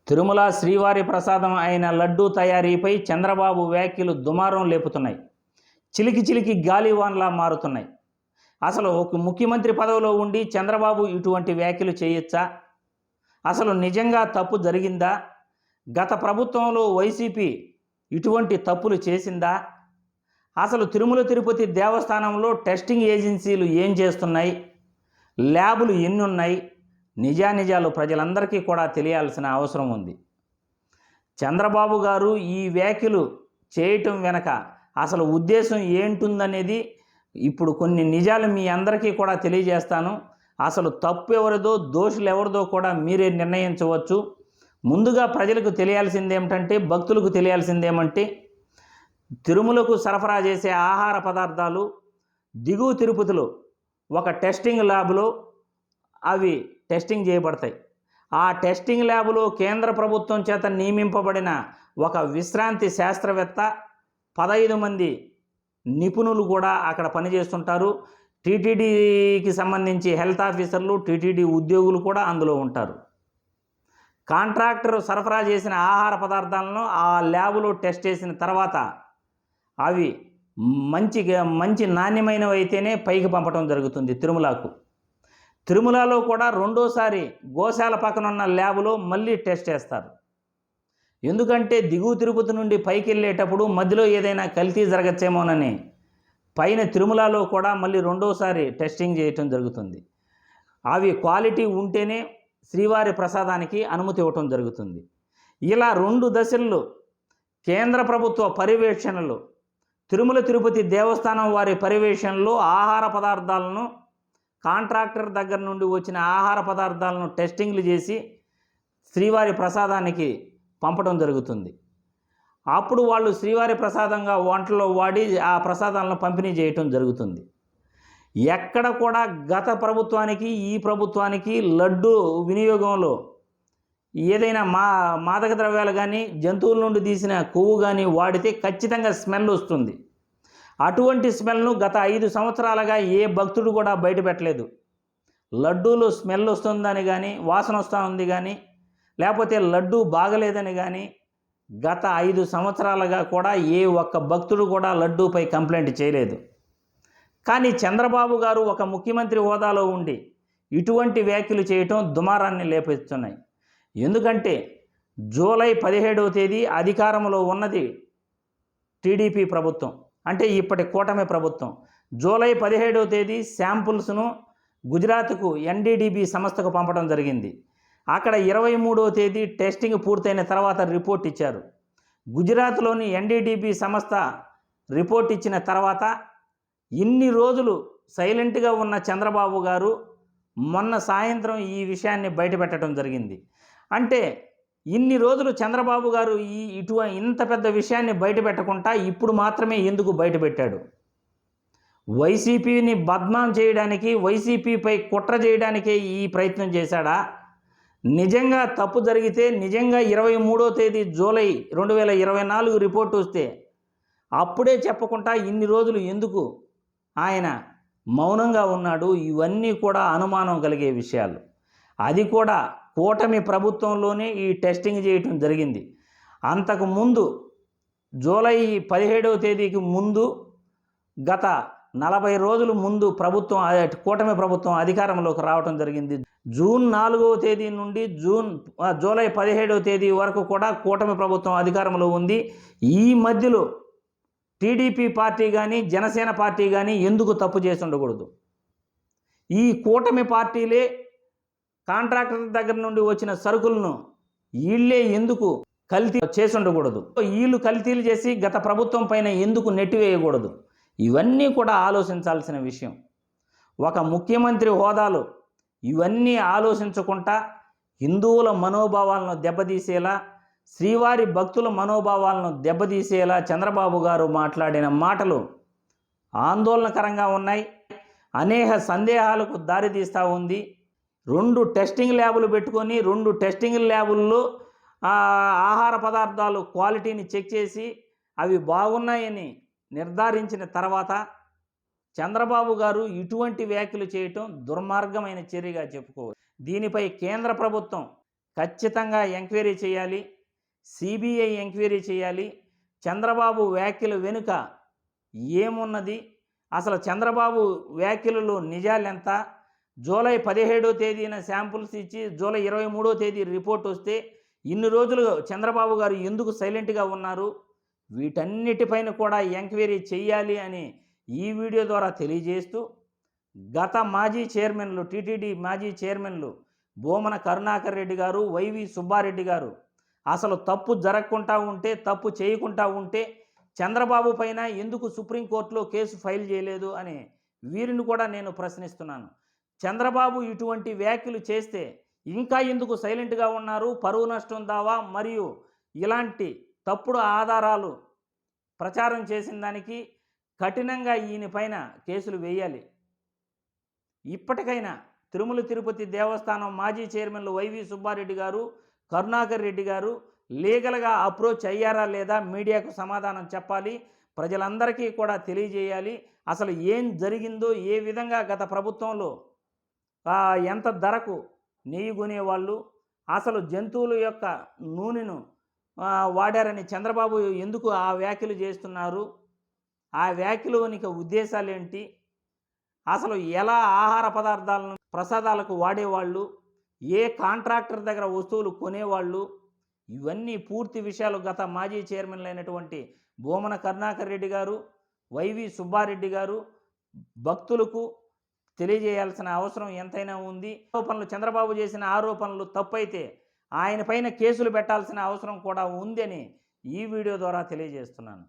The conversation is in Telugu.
తిరుమల శ్రీవారి ప్రసాదం అయిన లడ్డూ తయారీపై చంద్రబాబు వ్యాఖ్యలు దుమారం లేపుతున్నాయి. చిలికి చిలికి గాలివాన్లా మారుతున్నాయి. అసలు ఒక ముఖ్యమంత్రి పదవిలో ఉండి చంద్రబాబు ఇటువంటి వ్యాఖ్యలు చేయొచ్చా? అసలు నిజంగా తప్పు జరిగిందా? గత ప్రభుత్వంలో వైసీపీ ఇటువంటి తప్పులు చేసిందా? అసలు తిరుమల తిరుపతి దేవస్థానంలో టెస్టింగ్ ఏజెన్సీలు ఏం చేస్తున్నాయి? ల్యాబులు ఎన్ని ఉన్నాయి? నిజానిజాలు ప్రజలందరికీ కూడా తెలియాల్సిన అవసరం ఉంది. చంద్రబాబు గారు ఈ వ్యాఖ్యలు చేయటం వెనక అసలు ఉద్దేశం ఏంటుందనేది ఇప్పుడు కొన్ని నిజాలు మీ అందరికీ కూడా తెలియజేస్తాను. అసలు తప్పు ఎవరిదో దోషులు ఎవరిదో కూడా మీరే నిర్ణయించవచ్చు. ముందుగా ప్రజలకు తెలియాల్సిందేమిటంటే, భక్తులకు తెలియాల్సిందేమంటే, తిరుమలకు సరఫరా చేసే ఆహార పదార్థాలు దిగువ తిరుపతిలో ఒక టెస్టింగ్ ల్యాబ్లో అవి టెస్టింగ్ చేయబడతాయి. ఆ టెస్టింగ్ ల్యాబ్లో కేంద్ర ప్రభుత్వం చేత నియమింపబడిన ఒక విశ్రాంతి శాస్త్రవేత్త, 15 మంది నిపుణులు కూడా అక్కడ పనిచేస్తుంటారు. టీటీడీకి సంబంధించి హెల్త్ ఆఫీసర్లు, టీటీడీ ఉద్యోగులు కూడా అందులో ఉంటారు. కాంట్రాక్టర్ సరఫరా చేసిన ఆహార పదార్థాలను ఆ ల్యాబ్లో టెస్ట్ చేసిన తర్వాత అవి మంచి నాణ్యమైనవి అయితేనే పైకి పంపడం జరుగుతుంది తిరుమలకు. తిరుమలలో కూడా రెండోసారి గోశాల పక్కన ఉన్న ల్యాబ్లో మళ్ళీ టెస్ట్ చేస్తారు. ఎందుకంటే దిగువ తిరుపతి నుండి పైకి వెళ్ళేటప్పుడు మధ్యలో ఏదైనా కల్తీ జరగచ్చేమోనని పైన తిరుమలలో కూడా మళ్ళీ రెండోసారి టెస్టింగ్ చేయటం జరుగుతుంది. అవి క్వాలిటీ ఉంటేనే శ్రీవారి ప్రసాదానికి అనుమతి ఇవ్వటం జరుగుతుంది. ఇలా 2 దశల్లో కేంద్ర ప్రభుత్వ పర్యవేక్షణలో, తిరుమల తిరుపతి దేవస్థానం వారి పర్యవేక్షణలో ఆహార పదార్థాలను, కాంట్రాక్టర్ దగ్గర నుండి వచ్చిన ఆహార పదార్థాలను టెస్టింగ్లు చేసి శ్రీవారి ప్రసాదానికి పంపడం జరుగుతుంది. అప్పుడు వాళ్ళు శ్రీవారి ప్రసాదంగా వంటలో వాడి ఆ ప్రసాదాలను పంపిణీ చేయటం జరుగుతుంది. ఎక్కడ కూడా గత ప్రభుత్వానికి ఈ ప్రభుత్వానికి లడ్డు వినియోగంలో ఏదైనా మాదక ద్రవ్యాలు కానీ, జంతువుల నుండి తీసిన కొవ్వు కానీ వాడితే ఖచ్చితంగా స్మెల్ వస్తుంది. అటువంటి స్మెల్ను గత 5 సంవత్సరాలుగా ఏ భక్తుడు కూడా బయటపెట్టలేదు. లడ్డూలో స్మెల్ వస్తుందని కానీ, వాసన వస్తూ ఉంది కానీ, లేకపోతే లడ్డూ బాగలేదని కానీ గత 5 సంవత్సరాలుగా కూడా ఏ ఒక్క భక్తుడు కూడా లడ్డూపై కంప్లైంట్ చేయలేదు. కానీ చంద్రబాబు గారు ఒక ముఖ్యమంత్రి హోదాలో ఉండి ఇటువంటి వ్యాఖ్యలు చేయటం దుమారాన్ని లేపిస్తున్నాయి. ఎందుకంటే జూలై 17వ తేదీ అధికారంలో ఉన్నది టీడీపీ ప్రభుత్వం, అంటే ఇప్పటి కూటమి ప్రభుత్వం. జూలై 17వ తేదీ శాంపుల్స్ను గుజరాత్కు ఎన్డీడీబీ సంస్థకు పంపడం జరిగింది. అక్కడ 23వ తేదీ టెస్టింగ్ పూర్తయిన తర్వాత రిపోర్ట్ ఇచ్చారు. గుజరాత్లోని ఎన్డీడీబీ సంస్థ రిపోర్ట్ ఇచ్చిన తర్వాత ఇన్ని రోజులు సైలెంట్గా ఉన్న చంద్రబాబు గారు మొన్న సాయంత్రం ఈ విషయాన్ని బయటపెట్టడం జరిగింది. అంటే ఇన్ని రోజులు చంద్రబాబు గారు ఇంత పెద్ద విషయాన్ని బయటపెట్టకుండా ఇప్పుడు మాత్రమే ఎందుకు బయటపెట్టాడు? వైసీపీని బద్నాం చేయడానికి, వైసీపీపై కుట్ర చేయడానికే ఈ ప్రయత్నం చేశాడా? నిజంగా తప్పు జరిగితే, నిజంగా 23వ తేదీ జూలై 2024 రిపోర్టు వస్తే అప్పుడే చెప్పకుండా ఇన్ని రోజులు ఎందుకు ఆయన మౌనంగా ఉన్నాడు? ఇవన్నీ కూడా అనుమానం కలిగే విషయాలు. అది కూడా కూటమి ప్రభుత్వంలోనే ఈ టెస్టింగ్ చేయటం జరిగింది. అంతకుముందు జూలై 17వ తేదీకి ముందు గత 40 రోజుల ముందు కూటమి ప్రభుత్వం అధికారంలోకి రావడం జరిగింది. జూన్ 4వ తేదీ నుండి జూలై 17వ తేదీ వరకు కూడా కూటమి ప్రభుత్వం అధికారంలో ఉంది. ఈ మధ్యలో టీడీపీ పార్టీ కానీ, జనసేన పార్టీ కానీ ఎందుకు తప్పు చేసి ఉండకూడదు? ఈ కూటమి పార్టీలే కాంట్రాక్టర్ దగ్గర నుండి వచ్చిన సరుకులను వీళ్ళే ఎందుకు కల్తీ చేసి ఉండకూడదు? వీళ్ళు కల్తీలు చేసి గత ప్రభుత్వం పైన ఎందుకు నెట్టివేయకూడదు? ఇవన్నీ కూడా ఆలోచించాల్సిన విషయం. ఒక ముఖ్యమంత్రి హోదాలో ఇవన్నీ ఆలోచించకుండా హిందువుల మనోభావాలను దెబ్బతీసేలా, శ్రీవారి భక్తుల మనోభావాలను దెబ్బతీసేలా చంద్రబాబు గారు మాట్లాడిన మాటలు ఆందోళనకరంగా ఉన్నాయి. అనేక సందేహాలకు దారితీస్తూ ఉంది. 2 టెస్టింగ్ ల్యాబులు పెట్టుకొని 2 టెస్టింగ్ ల్యాబుల్లో ఆహార పదార్థాలు క్వాలిటీని చెక్ చేసి అవి బాగున్నాయని నిర్ధారించిన తర్వాత చంద్రబాబు గారు ఇటువంటి వ్యాఖ్యలు చేయటం దుర్మార్గమైన చర్యగా చెప్పుకోవచ్చు. దీనిపై కేంద్ర ప్రభుత్వం ఖచ్చితంగా ఎంక్వైరీ చేయాలి. సిబిఐ ఎంక్వైరీ చేయాలి. చంద్రబాబు వ్యాఖ్యల వెనుక ఏమున్నది, అసలు చంద్రబాబు వ్యాఖ్యలలో నిజాలెంత, జూలై 17వ తేదీన శాంపుల్స్ ఇచ్చి జూలై 23వ తేదీ రిపోర్ట్ వస్తే ఇన్ని రోజులు చంద్రబాబు గారు ఎందుకు సైలెంట్గా ఉన్నారు, వీటన్నిటిపైన కూడా ఎంక్వైరీ చేయాలి అని ఈ వీడియో ద్వారా తెలియజేస్తూ, గత మాజీ చైర్మన్లు, టీటీడీ మాజీ చైర్మన్లు భూమన కరుణాకర్ రెడ్డి గారు, వైవి సుబ్బారెడ్డి గారు అసలు తప్పు జరగకుండా ఉంటే, తప్పు చేయకుండా ఉంటే చంద్రబాబు పైన ఎందుకు సుప్రీంకోర్టులో కేసు ఫైల్ చేయలేదు అని వీరిని కూడా నేను ప్రశ్నిస్తున్నాను. చంద్రబాబు ఇటువంటి వ్యాఖ్యలు చేస్తే ఇంకా ఎందుకు సైలెంట్గా ఉన్నారు? పరువు నష్టం దావా మరియు ఇలాంటి తప్పుడు ఆధారాలు ప్రచారం చేసిన దానికి కఠినంగా ఈయన పైన కేసులు వేయాలి. ఇప్పటికైనా తిరుమల తిరుపతి దేవస్థానం మాజీ చైర్మన్లు వైవి సుబ్బారెడ్డి గారు, కరుణాకర్ రెడ్డి గారు లీగల్గా అప్రోచ్ అయ్యారా లేదా మీడియాకు సమాధానం చెప్పాలి. ప్రజలందరికీ కూడా తెలియజేయాలి. అసలు ఏం జరిగిందో, ఏ విధంగా గత ప్రభుత్వంలో ఎంత ధరకు నెయ్యి కొనేవాళ్ళు, అసలు జంతువుల యొక్క నూనెను వాడారని చంద్రబాబు ఎందుకు ఆ వ్యాఖ్యలు చేస్తున్నారు, ఆ వ్యాఖ్యలోనికి ఉద్దేశాలేంటి, అసలు ఎలా ఆహార పదార్థాలను ప్రసాదాలకు వాడేవాళ్ళు, ఏ కాంట్రాక్టర్ దగ్గర వస్తువులు కొనేవాళ్ళు, ఇవన్నీ పూర్తి విషయాలు గత మాజీ చైర్మన్లు అయినటువంటి భూమన కరుణాకర్ రెడ్డి గారు, వైవి సుబ్బారెడ్డి గారు భక్తులకు తెలియజేయాల్సిన అవసరం ఎంతైనా ఉంది. ఆరోపణలు, చంద్రబాబు చేసిన ఆరోపణలు తప్పైతే ఆయన పైన కేసులు పెట్టాల్సిన అవసరం కూడా ఉందని ఈ వీడియో ద్వారా తెలియజేస్తున్నాను.